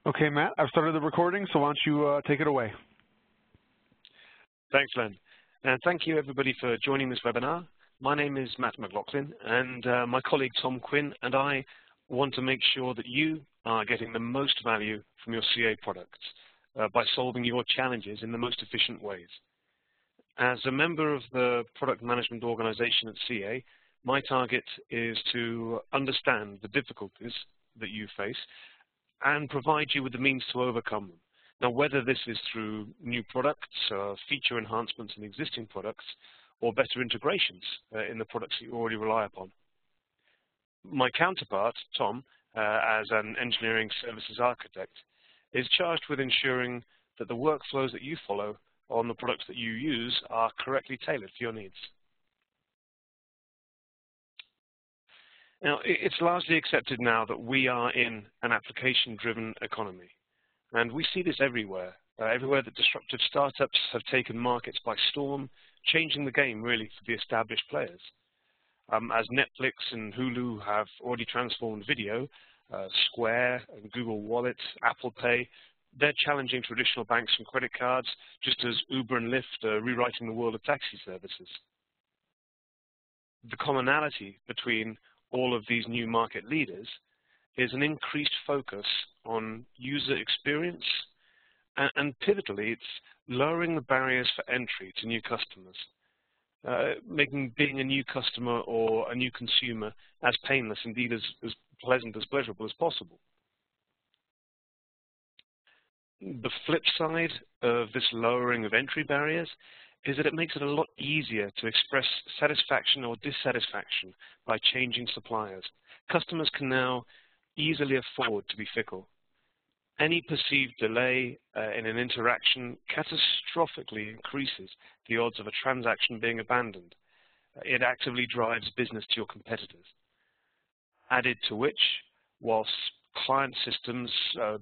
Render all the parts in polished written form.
Okay, Matt, I've started the recording, so why don't you take it away? Thanks, Len. And thank you, everybody, for joining this webinar. My name is Matt McLaughlin, and my colleague Tom Quinn and I want to make sure that you are getting the most value from your CA products by solving your challenges in the most efficient ways. As a member of the product management organization at CA, my target is to understand the difficulties that you face and provide you with the means to overcome them. Now, whether this is through new products, feature enhancements in existing products, or better integrations in the products that you already rely upon. My counterpart, Tom, as an engineering services architect, is charged with ensuring that the workflows that you follow on the products that you use are correctly tailored for your needs. Now, it's largely accepted now that we are in an application-driven economy, and we see this everywhere. Everywhere that disruptive startups have taken markets by storm, changing the game, really, for the established players. As Netflix and Hulu have already transformed video, Square and Google Wallet, Apple Pay, they're challenging traditional banks and credit cards, just as Uber and Lyft are rewriting the world of taxi services. The commonality between all of these new market leaders is an increased focus on user experience, and pivotally, it's lowering the barriers for entry to new customers, making being a new customer or a new consumer as painless, indeed as pleasant, as pleasurable as possible. The flip side of this lowering of entry barriers is that it makes it a lot easier to express satisfaction or dissatisfaction by changing suppliers. Customers can now easily afford to be fickle. Any perceived delay in an interaction catastrophically increases the odds of a transaction being abandoned. It actively drives business to your competitors. Added to which, whilst client systems,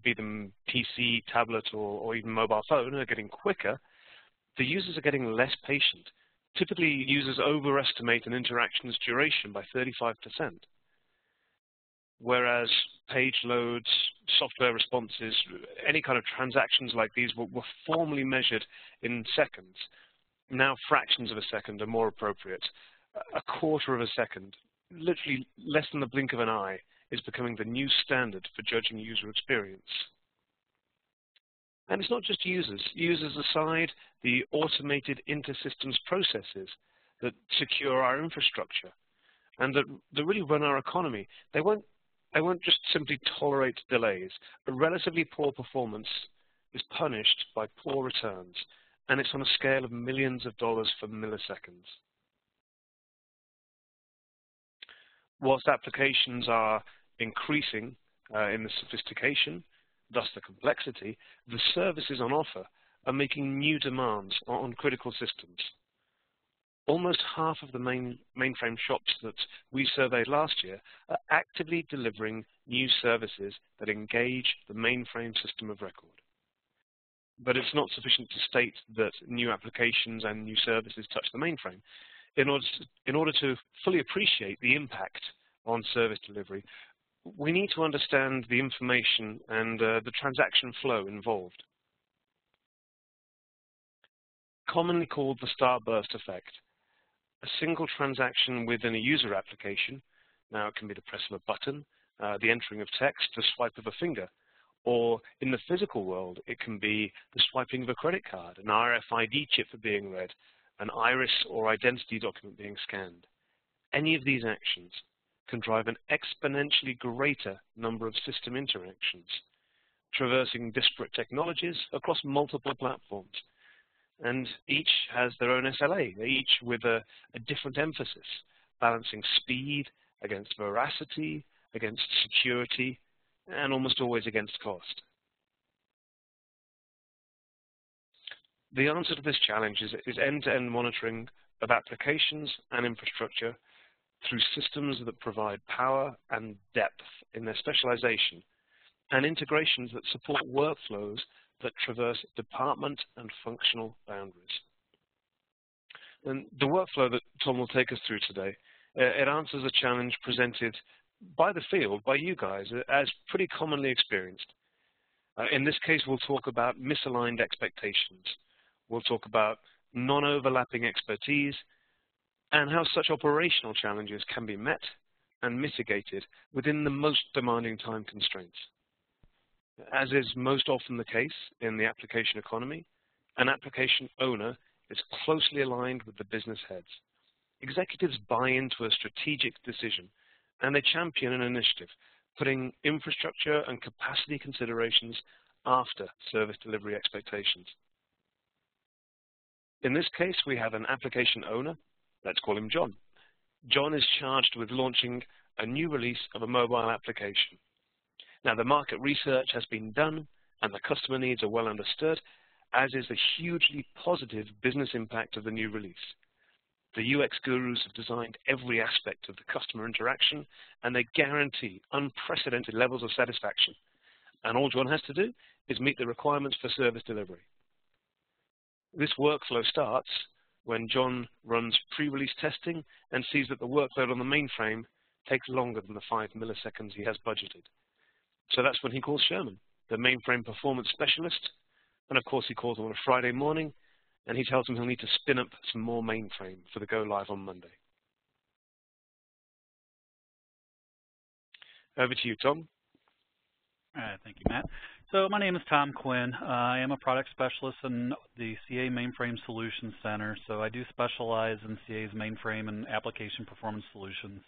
be them PC, tablet, or even mobile phone, are getting quicker, the users are getting less patient. Typically, users overestimate an interaction's duration by 35%. Whereas page loads, software responses, any kind of transactions like these were formerly measured in seconds. Now fractions of a second are more appropriate. A quarter of a second, literally less than the blink of an eye, is becoming the new standard for judging user experience. And it's not just users. Users aside, the automated inter-systems processes that secure our infrastructure and that really run our economy, they won't just simply tolerate delays. A relatively poor performance is punished by poor returns, and it's on a scale of millions of dollars for milliseconds. Whilst applications are increasing in the sophistication, thus the complexity, the services on offer are making new demands on critical systems. Almost half of the mainframe shops that we surveyed last year are actively delivering new services that engage the mainframe system of record. But it's not sufficient to state that new applications and new services touch the mainframe. In order to fully appreciate the impact on service delivery, we need to understand the information and the transaction flow involved. Commonly called the starburst effect, a single transaction within a user application, now it can be the press of a button, the entering of text, the swipe of a finger, or in the physical world, it can be the swiping of a credit card, an RFID chip being read, an iris or identity document being scanned. Any of these actions can drive an exponentially greater number of system interactions, traversing disparate technologies across multiple platforms. And each has their own SLA, each with a different emphasis, balancing speed against veracity, against security, and almost always against cost. The answer to this challenge is end-to-end monitoring of applications and infrastructure through systems that provide power and depth in their specialization, and integrations that support workflows that traverse department and functional boundaries. And the workflow that Tom will take us through today, it answers a challenge presented by the field, by you guys, as pretty commonly experienced. In this case, we'll talk about misaligned expectations. We'll talk about non-overlapping expertise and how such operational challenges can be met and mitigated within the most demanding time constraints. As is most often the case in the application economy, an application owner is closely aligned with the business heads. Executives buy into a strategic decision and they champion an initiative, putting infrastructure and capacity considerations after service delivery expectations. In this case, we have an application owner. Let's call him John. John is charged with launching a new release of a mobile application. Now, the market research has been done and the customer needs are well understood, as is the hugely positive business impact of the new release. The UX gurus have designed every aspect of the customer interaction, and they guarantee unprecedented levels of satisfaction. And all John has to do is meet the requirements for service delivery. This workflow starts when John runs pre-release testing and sees that the workload on the mainframe takes longer than the 5 milliseconds he has budgeted. So that's when he calls Sherman, the mainframe performance specialist. And of course, he calls him on a Friday morning, and he tells him he'll need to spin up some more mainframe for the go live on Monday. Over to you, Tom. All right, thank you, Matt. So my name is Tom Quinn. I am a product specialist in the CA Mainframe Solutions Center. So I do specialize in CA's mainframe and application performance solutions.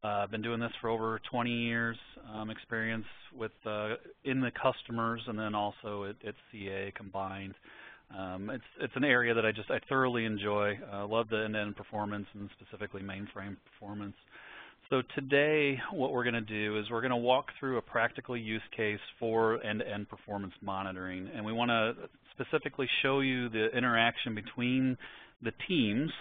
I've been doing this for over 20 years, experience with in the customers and then also at CA combined. It's an area that I thoroughly enjoy. I love the end-to-end performance and specifically mainframe performance. So today what we're going to do is we're going to walk through a practical use case for end-to-end performance monitoring, and we want to specifically show you the interaction between the teams.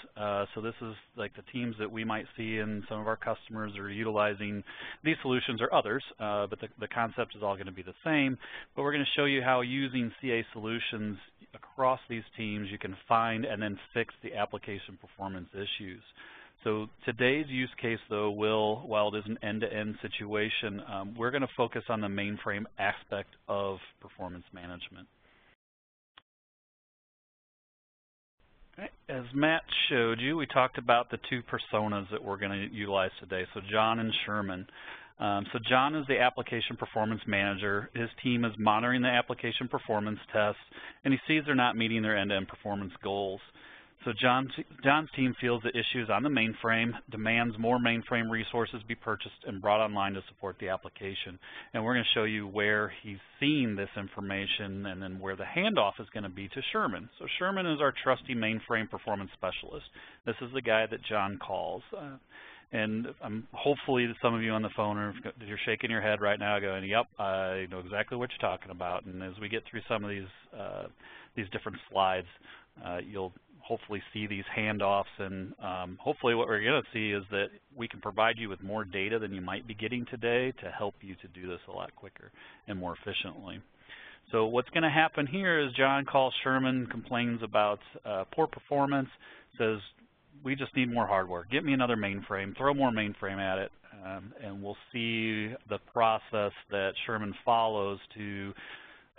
So this is like the teams that we might see in some of our customers are utilizing these solutions or others, but the concept is all going to be the same. But we're going to show you how using CA solutions across these teams you can find and then fix the application performance issues. So today's use case, though, while it is an end-to-end situation, we're going to focus on the mainframe aspect of performance management. As Matt showed you, we talked about the two personas that we're going to utilize today, so John and Sherman. So John is the application performance manager. His team is monitoring the application performance tests, and he sees they're not meeting their end-to-end performance goals. So John's team feels the issues on the mainframe, demands more mainframe resources be purchased and brought online to support the application. And we're going to show you where he's seeing this information and then where the handoff is going to be to Sherman. So Sherman is our trusty mainframe performance specialist. This is the guy that John calls. And hopefully some of you on the phone you're shaking your head right now going, yep, I know exactly what you're talking about. And as we get through some of these different slides, you'll hopefully see these handoffs, and hopefully what we're going to see is that we can provide you with more data than you might be getting today to help you to do this a lot quicker and more efficiently. So what's going to happen here is John calls Sherman, complains about poor performance, says, we just need more hardware. Get me another mainframe, throw more mainframe at it, and we'll see the process that Sherman follows to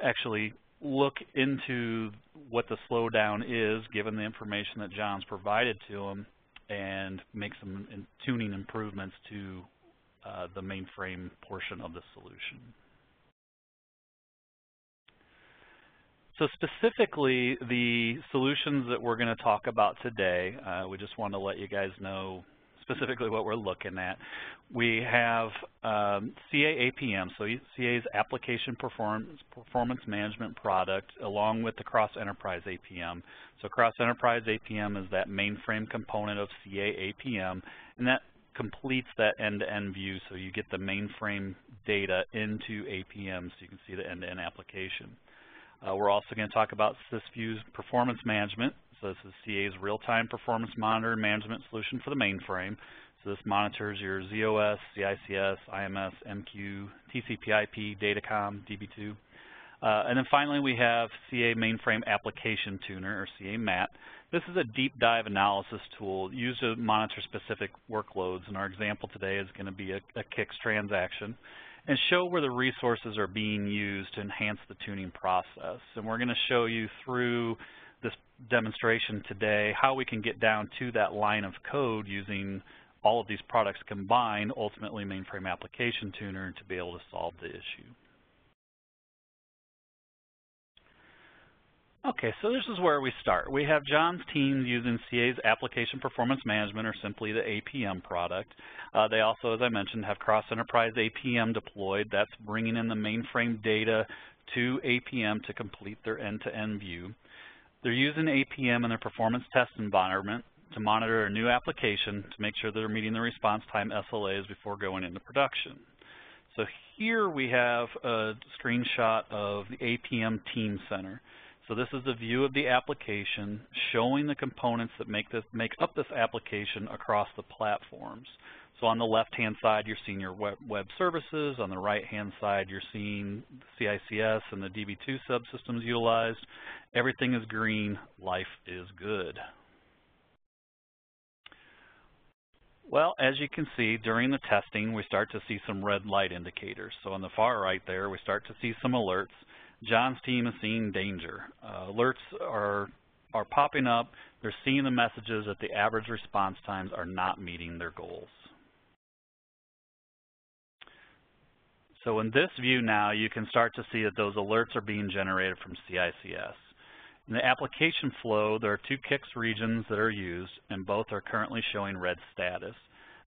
actually look into what the slowdown is, given the information that John's provided to him, and make some tuning improvements to the mainframe portion of the solution. So specifically, the solutions that we're going to talk about today, we just want to let you guys know specifically what we're looking at. We have CA APM, so CA's Application Performance Management product, along with the Cross Enterprise APM. So Cross Enterprise APM is that mainframe component of CA APM, and that completes that end-to-end view, so you get the mainframe data into APM so you can see the end-to-end application. We're also going to talk about CASIS View's performance management. So this is CA's real-time performance monitor management solution for the mainframe. So this monitors your ZOS, CICS, IMS, MQ, TCP/IP, Datacom, DB2. And then finally we have CA Mainframe Application Tuner, or CA MAT. This is a deep dive analysis tool used to monitor specific workloads, and our example today is going to be a KIX transaction. and show where the resources are being used to enhance the tuning process. And we're going to show you through this demonstration today how we can get down to that line of code using all of these products combined, ultimately Mainframe Application Tuner, to be able to solve the issue. Okay, so this is where we start. We have John's team using CA's Application Performance Management, or simply the APM product. They also, as I mentioned, have cross-enterprise APM deployed. That's bringing in the mainframe data to APM to complete their end-to-end view. They're using APM in their performance test environment to monitor a new application to make sure they're meeting the response time SLAs before going into production. So here we have a screenshot of the APM Team Center. So this is a view of the application showing the components that make up this application across the platforms. So on the left-hand side, you're seeing your web services. On the right-hand side, you're seeing CICS and the DB2 subsystems utilized. Everything is green. Life is good. Well, as you can see, during the testing, we start to see some red light indicators. So on the far right there, we start to see some alerts. John's team is seeing danger. Alerts are popping up. They're seeing the messages that the average response times are not meeting their goals. So in this view now, you can start to see that those alerts are being generated from CICS. In the application flow, there are two CICS regions that are used, and both are currently showing red status.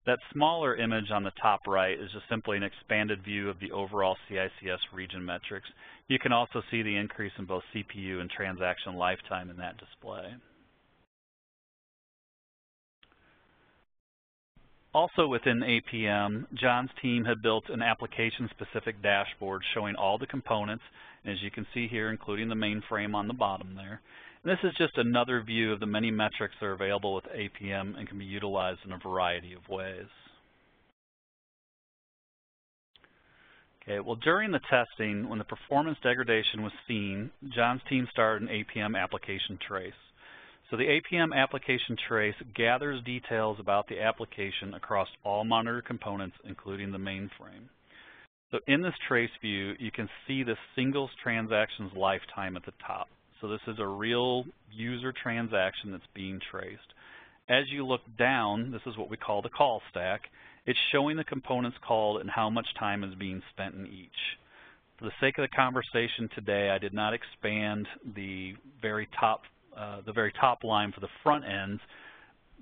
That smaller image on the top right is just simply an expanded view of the overall CICS region metrics. You can also see the increase in both CPU and transaction lifetime in that display. Also within APM, John's team had built an application-specific dashboard showing all the components, as you can see here, including the mainframe on the bottom there. And this is just another view of the many metrics that are available with APM and can be utilized in a variety of ways. Okay, well, during the testing, when the performance degradation was seen, John's team started an APM Application Trace. So the APM Application Trace gathers details about the application across all monitor components, including the mainframe. So in this trace view, you can see the singles transaction's lifetime at the top. So this is a real user transaction that's being traced. As you look down, this is what we call the call stack. It's showing the components called and how much time is being spent in each. For the sake of the conversation today, I did not expand the very top line for the front ends,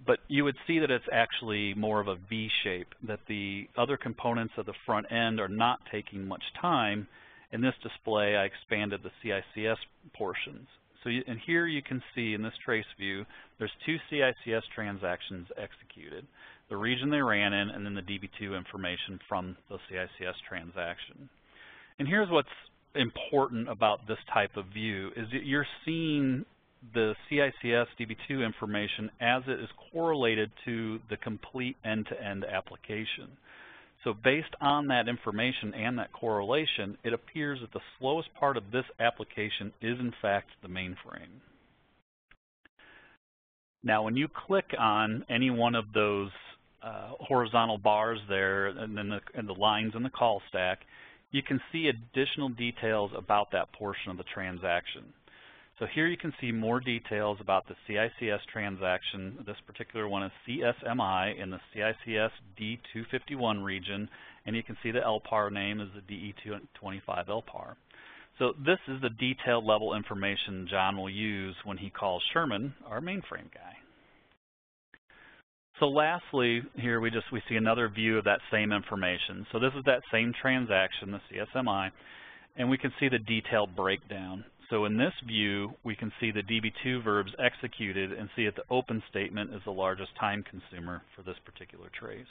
but you would see that it's actually more of a V shape, that the other components of the front end are not taking much time. In this display, I expanded the CICS portions. So and here you can see in this trace view, there's two CICS transactions executed, the region they ran in and then the DB2 information from the CICS transaction. And here's what's important about this type of view is that you're seeing the CICS DB2 information as it is correlated to the complete end-to-end application. So based on that information and that correlation, it appears that the slowest part of this application is in fact the mainframe. Now when you click on any one of those horizontal bars there and then the lines in the call stack, you can see additional details about that portion of the transaction. So here you can see more details about the CICS transaction. This particular one is CSMI in the CICS D251 region, and you can see the LPAR name is the DE225 LPAR. So this is the detailed level information John will use when he calls Sherman, our mainframe guy. So lastly, here we see another view of that same information. So this is that same transaction, the CSMI, and we can see the detailed breakdown. So in this view, we can see the DB2 verbs executed and see that the open statement is the largest time consumer for this particular trace.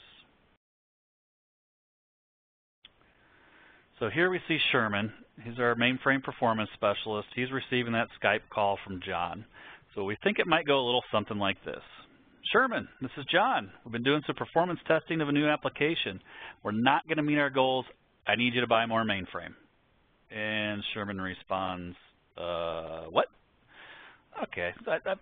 So here we see Sherman. He's our mainframe performance specialist. He's receiving that Skype call from John. So we think it might go a little something like this. Sherman, this is John. We've been doing some performance testing of a new application. We're not going to meet our goals. I need you to buy more mainframe. And Sherman responds, what? Okay,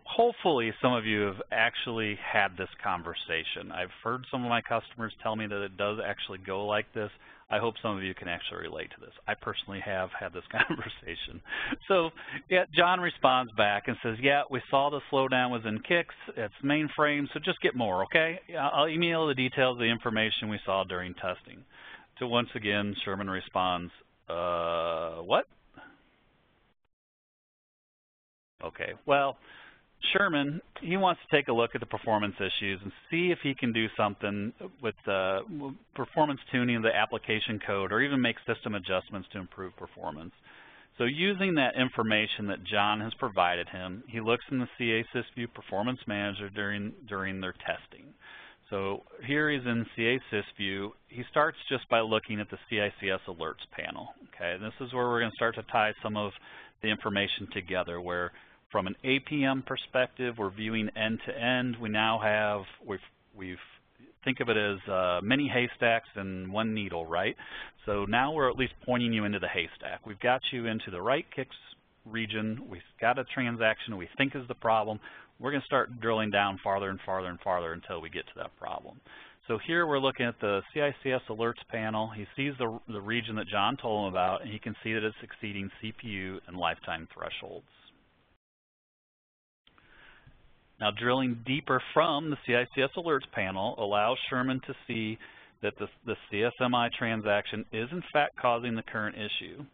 hopefully some of you have actually had this conversation. I've heard some of my customers tell me that it does actually go like this. I hope some of you can actually relate to this. I personally have had this conversation. So, yeah, John responds back and says, yeah, we saw the slowdown was in kicks, it's mainframe, so just get more, okay? I'll email the details of the information we saw during testing. So once again, Sherman responds, what? Okay, well, Sherman, he wants to take a look at the performance issues and see if he can do something with performance tuning of the application code or even make system adjustments to improve performance. So using that information that John has provided him, he looks in the CASIS View Performance Manager during their testing. So here he's in CASIS View. He starts just by looking at the CICS alerts panel. Okay, and this is where we're going to start to tie some of the information together, where from an APM perspective, we're viewing end-to-end. We now have, think of it as many haystacks and one needle, right? So now we're at least pointing you into the haystack. We've got you into the right kicks region. We've got a transaction we think is the problem. We're going to start drilling down farther and farther and farther until we get to that problem. So here we're looking at the CICS alerts panel. He sees the region that John told him about, and he can see that it's exceeding CPU and lifetime thresholds. Now, drilling deeper from the CICS alerts panel allows Sherman to see that the CSMI transaction is in fact causing the current issue.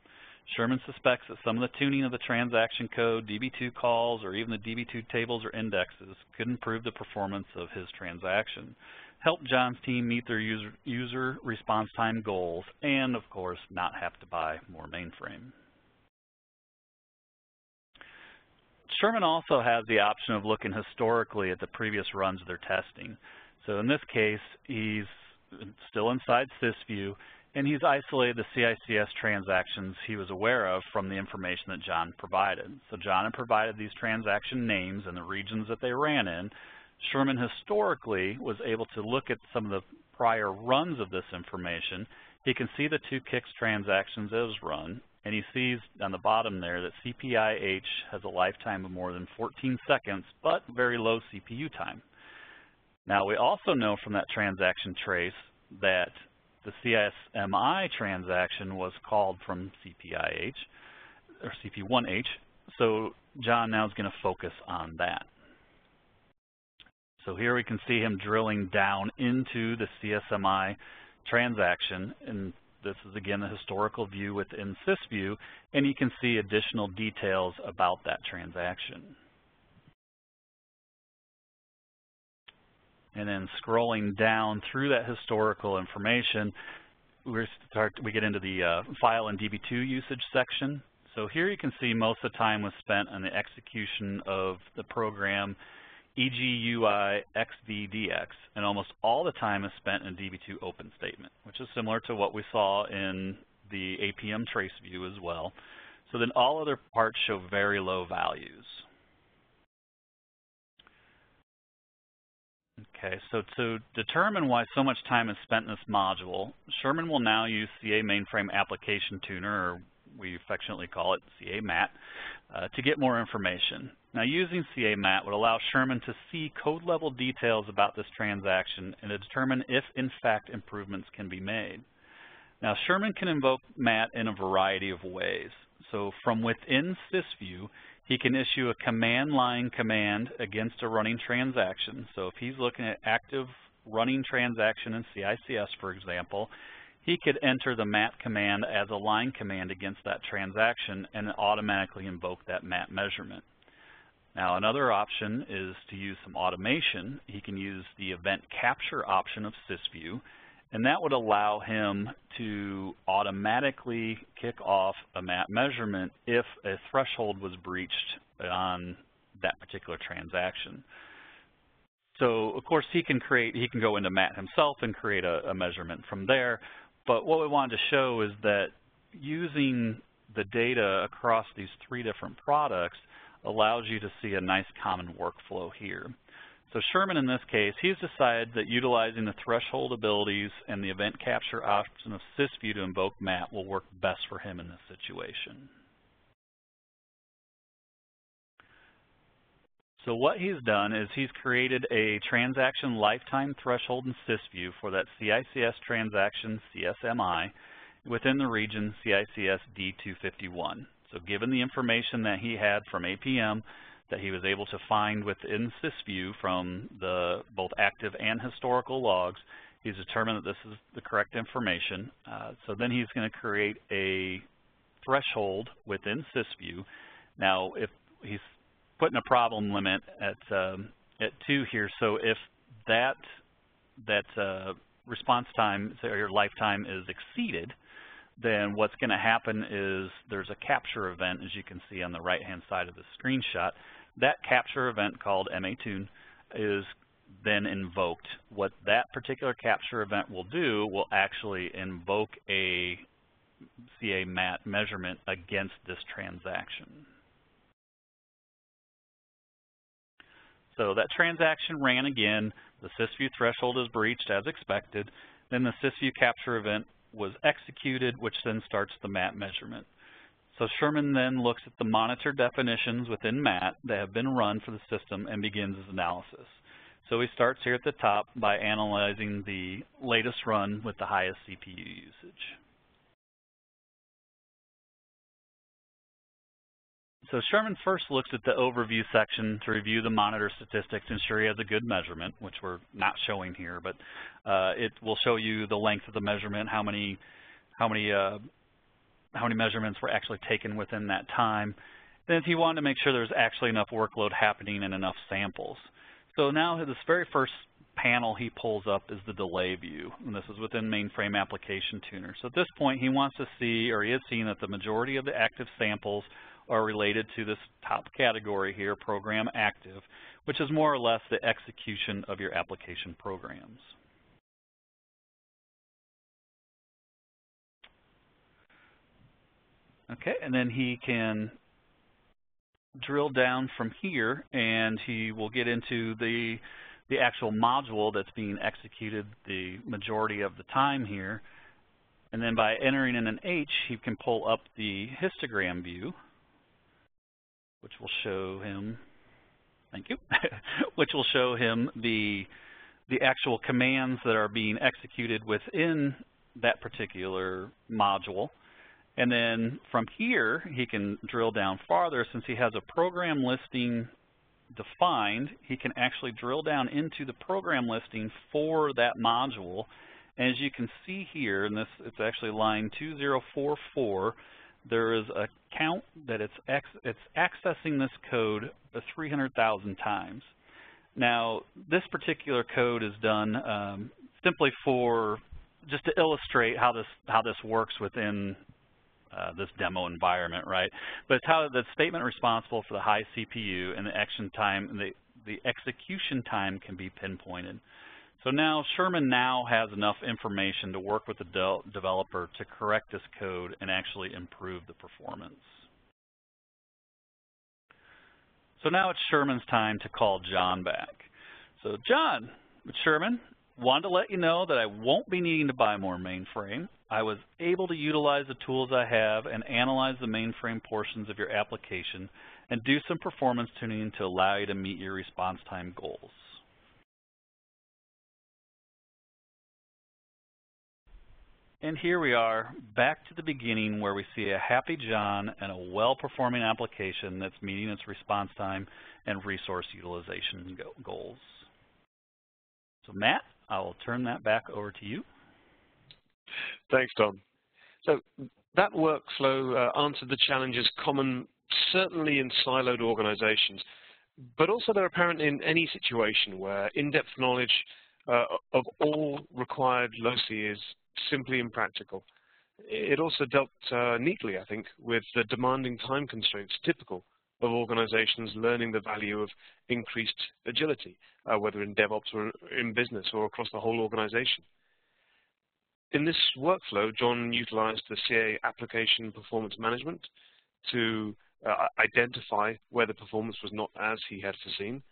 Sherman suspects that some of the tuning of the transaction code, DB2 calls, or even the DB2 tables or indexes could improve the performance of his transaction, help John's team meet their user response time goals, and of course not have to buy more mainframe. Sherman also has the option of looking historically at the previous runs of their testing. So in this case, he's still inside SysView, and he's isolated the CICS transactions he was aware of from the information that John provided. So John had provided these transaction names and the regions that they ran in. Sherman historically was able to look at some of the prior runs of this information. He can see the 2 kicks transactions as run, and he sees on the bottom there that CPIH has a lifetime of more than 14 seconds, but very low CPU time. Now, we also know from that transaction trace that the CSMI transaction was called from CPIH, or CP1H, so John now is going to focus on that. So here we can see him drilling down into the CSMI transaction, and this is again the historical view within SysView, and you can see additional details about that transaction. And then scrolling down through that historical information, we get into the file and DB2 usage section. So here you can see most of the time was spent on the execution of the program EGUI XVDX, and almost all the time is spent in DB2 open statement, which is similar to what we saw in the APM Trace view as well. So then all other parts show very low values. Okay, so to determine why so much time is spent in this module, Sherman will now use CA Mainframe Application Tuner, or we affectionately call it CA MAT, to get more information. Now, using CA MAT would allow Sherman to see code-level details about this transaction and to determine if, in fact, improvements can be made. Now, Sherman can invoke MAT in a variety of ways. So from within SysView, he can issue a command line command against a running transaction. So if he's looking at active running transaction in CICS, for example, he could enter the MAT command as a line command against that transaction and automatically invoke that MAT measurement. Now, another option is to use some automation. He can use the event capture option of SysView, and that would allow him to automatically kick off a MAT measurement if a threshold was breached on that particular transaction. So, of course, he can go into MAT himself and create a measurement from there. But what we wanted to show is that using the data across these 3 different products allows you to see a nice common workflow here. So Sherman, in this case, he's decided that utilizing the threshold abilities and the event capture option of SysView to invoke MAT will work best for him in this situation. So what he's done is he's created a transaction lifetime threshold in SysView for that CICS transaction CSMI within the region CICS D251. So given the information that he had from APM that he was able to find within SysView from the both active and historical logs, he's determined that this is the correct information. So then he's going to create a threshold within SysView. Now, if he's putting a problem limit at 2 here, so if that response time or your lifetime is exceeded, then what's going to happen is there's a capture event, as you can see on the right-hand side of the screenshot. That capture event called MATune is then invoked. What that particular capture event will do will actually invoke a CA MAT measurement against this transaction. So that transaction ran again, the SysView threshold is breached as expected, then the SysView capture event was executed, which then starts the MAT measurement. So Sherman then looks at the monitor definitions within MAT that have been run for the system and begins his analysis. So he starts here at the top by analyzing the latest run with the highest CPU usage. So Sherman first looks at the overview section to review the monitor statistics, ensure he has a good measurement, which we're not showing here, but it will show you the length of the measurement, how many measurements were actually taken within that time. Then he wanted to make sure there's actually enough workload happening and enough samples. So now this very first panel he pulls up is the delay view, and this is within Mainframe Application Tuner. So at this point he wants to see, or he has seen, that the majority of the active samples are related to this top category here, program active, which is more or less the execution of your application programs. Okay, and then he can drill down from here, and he will get into the actual module that's being executed the majority of the time here. And then by entering in an H, he can pull up the histogram view, which will show him, thank you, which will show him the actual commands that are being executed within that particular module. And then from here, he can drill down farther. Since he has a program listing defined, he can actually drill down into the program listing for that module. And as you can see here, and it's actually line 2044, there is a count that it's accessing this code 300,000 times. Now, this particular code is done simply for just to illustrate how this works within this demo environment, right? But it's how the statement responsible for the high CPU and the action time, the execution time can be pinpointed. So now Sherman has enough information to work with the developer to correct this code and actually improve the performance. So now it's Sherman's time to call John back. So John, it's Sherman. Wanted to let you know that I won't be needing to buy more Mainframe. I was able to utilize the tools I have and analyze the Mainframe portions of your application and do some performance tuning to allow you to meet your response time goals. And here we are, back to the beginning, where we see a happy John and a well-performing application that's meeting its response time and resource utilization goals. So Matt, I will turn that back over to you. Thanks, Tom. So that workflow answered the challenges common certainly in siloed organizations, but also they're apparent in any situation where in-depth knowledge of all required loci is simply impractical. It also dealt neatly, I think, with the demanding time constraints typical of organizations learning the value of increased agility, whether in DevOps or in business or across the whole organization. In this workflow, John utilized the CA Application Performance Management to identify where the performance was not as he had foreseen.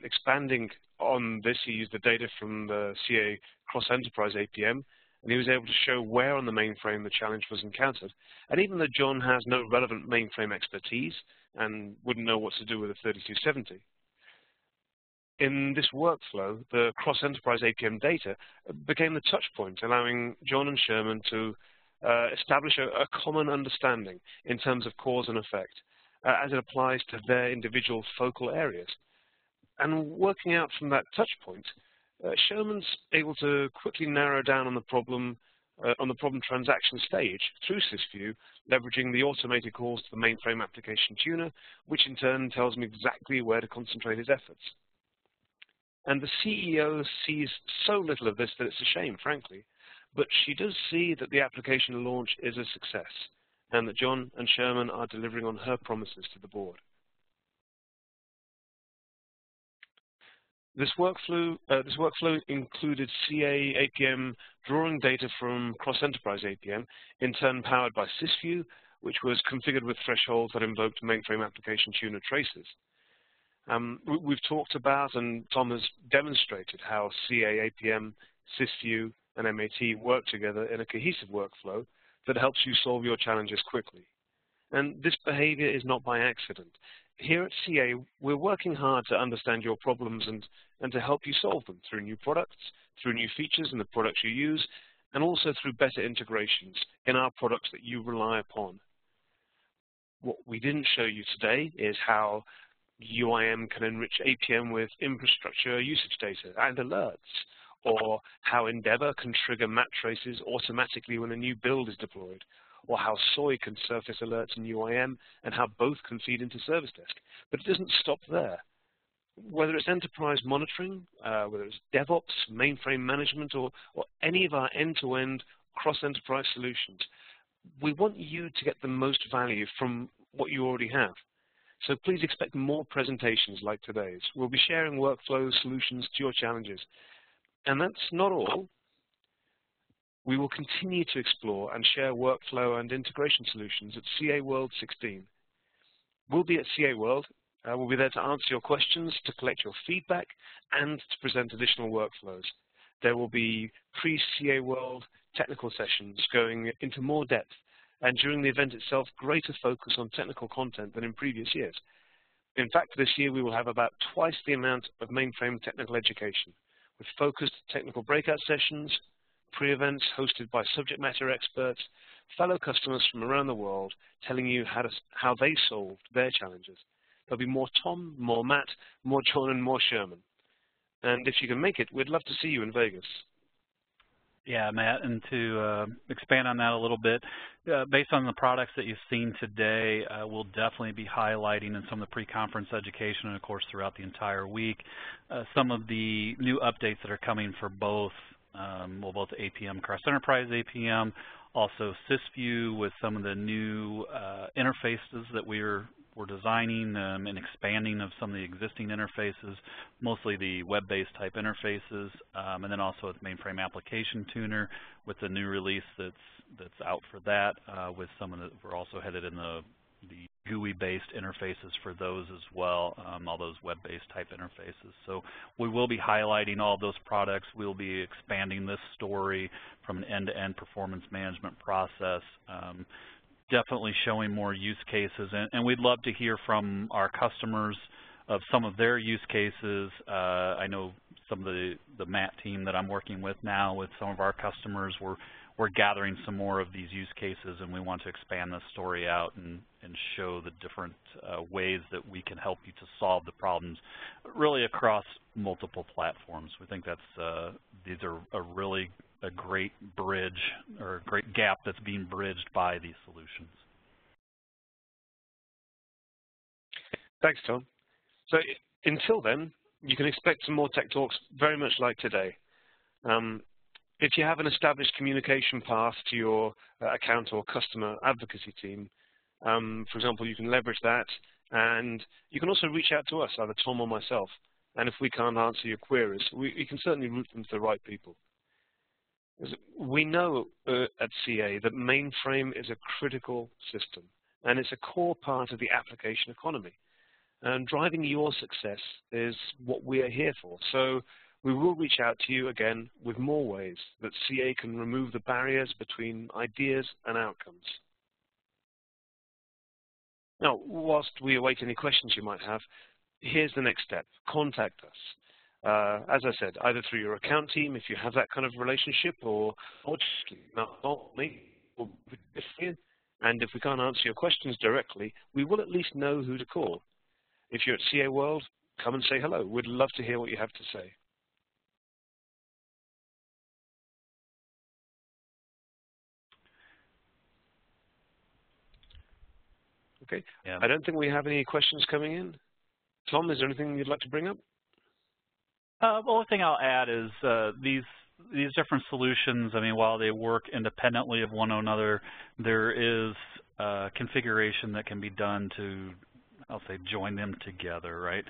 Expanding on this, he used the data from the CA Cross-Enterprise APM, and he was able to show where on the mainframe the challenge was encountered. And even though John has no relevant mainframe expertise and wouldn't know what to do with a 3270, In this workflow, the cross-enterprise APM data became the touch point, allowing John and Sherman to establish a common understanding in terms of cause and effect as it applies to their individual focal areas. And working out from that touch point, Sherman's able to quickly narrow down on the problem transaction stage through CASIS View, leveraging the automated calls to the Mainframe application tuner, which in turn tells me exactly where to concentrate his efforts. And the CEO sees so little of this that it's a shame, frankly, but she does see that the application launch is a success and that John and Sherman are delivering on her promises to the board. This workflow included CA APM drawing data from cross-enterprise APM, in turn powered by CASIS View, which was configured with thresholds that invoked Mainframe application tuner traces. We've talked about, and Tom has demonstrated, how CA APM, CASIS View, and MAT work together in a cohesive workflow that helps you solve your challenges quickly. And this behavior is not by accident. Here at CA, we're working hard to understand your problems and to help you solve them through new products, through new features in the products you use, and also through better integrations in our products that you rely upon. What we didn't show you today is how UIM can enrich APM with infrastructure usage data and alerts, or how Endeavor can trigger map traces automatically when a new build is deployed, or how Soy can surface alerts in UIM, and how both can feed into Service Desk. But it doesn't stop there. Whether it's enterprise monitoring, whether it's DevOps, mainframe management, or any of our end-to-end cross-enterprise solutions, we want you to get the most value from what you already have. So please expect more presentations like today's. We'll be sharing workflow solutions to your challenges. And that's not all. We will continue to explore and share workflow and integration solutions at CA World 16. We'll be at CA World. We'll be there to answer your questions, to collect your feedback, and to present additional workflows. There will be pre-CA World technical sessions going into more depth, and during the event itself, greater focus on technical content than in previous years. In fact, this year we will have about twice the amount of mainframe technical education, with focused technical breakout sessions, pre-events hosted by subject matter experts, fellow customers from around the world telling you how they solved their challenges. There'll be more Tom, more Matt, more John, and more Sherman. And if you can make it, we'd love to see you in Vegas. Yeah, Matt, and to expand on that a little bit, based on the products that you've seen today, we'll definitely be highlighting in some of the pre-conference education and, of course, throughout the entire week, some of the new updates that are coming for both both APM, cross-enterprise APM, also CASIS View with some of the new interfaces that we're designing and expanding of some of the existing interfaces, mostly the web-based type interfaces, and then also with Mainframe Application Tuner with the new release that's out for that. With some of the, we're also headed in the GUI-based interfaces for those as well, all those web-based type interfaces. So we will be highlighting all those products. We'll be expanding this story from an end-to-end performance management process. Definitely showing more use cases, and we'd love to hear from our customers of some of their use cases. I know some of the MAT team that I'm working with now with some of our customers, we're gathering some more of these use cases, and we want to expand this story out and show the different ways that we can help you to solve the problems really across multiple platforms. We think that's these are a great bridge or a great gap that's being bridged by these solutions. Thanks, Tom. So until then, you can expect some more tech talks very much like today. If you have an established communication path to your account or customer advocacy team, for example, you can leverage that, and you can also reach out to us, either Tom or myself, and if we can't answer your queries, we can certainly route them to the right people. We know at CA that mainframe is a critical system, and it's a core part of the application economy. And driving your success is what we are here for. So we will reach out to you again with more ways that CA can remove the barriers between ideas and outcomes. Now, whilst we await any questions you might have, here's the next step. Contact us. As I said, either through your account team, if you have that kind of relationship, or just email me. And if we can't answer your questions directly, we will at least know who to call. If you're at CA World, come and say hello. We'd love to hear what you have to say. Okay. Yeah. I don't think we have any questions coming in. Tom, is there anything you'd like to bring up? The only thing I'll add is these different solutions, I mean, while they work independently of one another, there is configuration that can be done to, I'll say, join them together, right?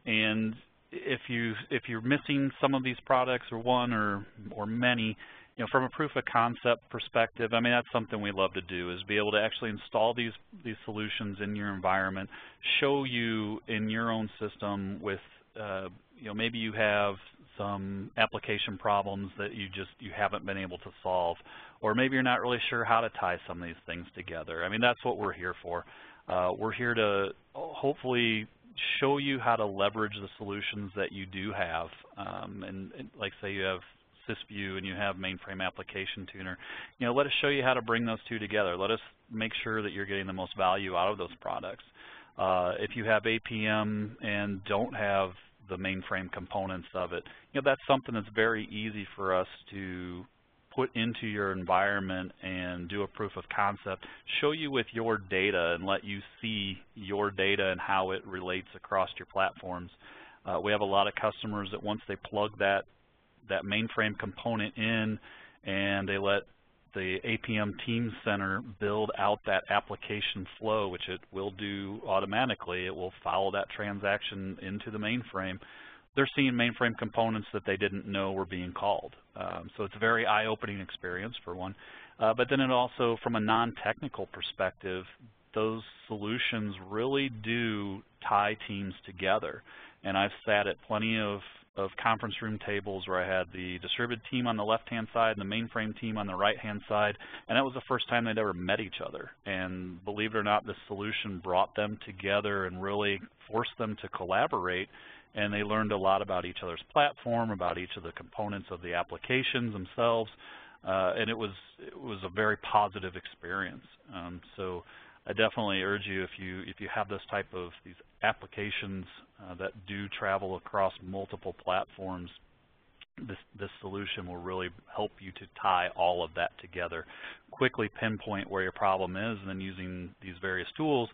And if you're missing some of these products, or one or many, you know, from a proof of concept perspective, I mean, that's something we love to do, is be able to actually install these solutions in your environment, show you in your own system with, you know, maybe you have some application problems that you haven't been able to solve, or maybe you're not really sure how to tie some of these things together. I mean, that's what we're here for. We're here to hopefully show you how to leverage the solutions that you do have. And like say you have CASIS View and you have Mainframe Application Tuner, you know, let us show you how to bring those two together. Let us make sure that you're getting the most value out of those products. If you have APM and don't have the mainframe components of it, you know, that's something that's very easy for us to put into your environment and do a proof of concept, show you with your data and let you see your data and how it relates across your platforms. We have a lot of customers that once they plug that mainframe component in and they let the APM Team Center build out that application flow, which it will do automatically. It will follow that transaction into the mainframe. They're seeing mainframe components that they didn't know were being called. So it's a very eye-opening experience, for one. But then it also, from a non-technical perspective, those solutions really do tie teams together. And I've sat at plenty of conference room tables where I had the distributed team on the left-hand side and the mainframe team on the right-hand side, and that was the first time they'd ever met each other. And believe it or not, this solution brought them together and really forced them to collaborate, and they learned a lot about each other's platform, about each of the components of the applications themselves, and it was a very positive experience. So I definitely urge you, if you have this type of these applications that do travel across multiple platforms, this solution will really help you to tie all of that together, quickly pinpoint where your problem is, and then using these various tools,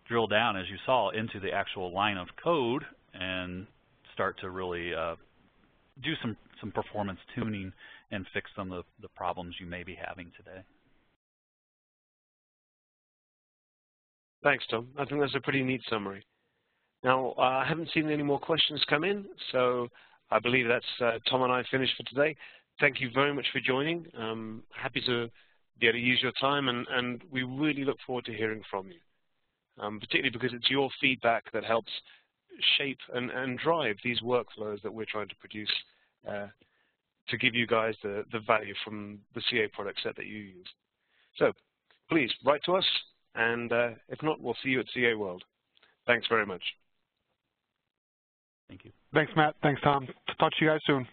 drill down, as you saw, into the actual line of code and start to really do some performance tuning and fix some of the problems you may be having today. Thanks, Tom. I think that's a pretty neat summary. Now, I haven't seen any more questions come in, so I believe that's Tom and I finished for today. Thank you very much for joining. Happy to be able to use your time, and we really look forward to hearing from you, particularly because it's your feedback that helps shape and drive these workflows that we're trying to produce to give you guys the value from the CA product set that you use. So please write to us, and if not, we'll see you at CA World. Thanks very much. Thank you. Thanks, Matt. Thanks, Tom. Talk to you guys soon.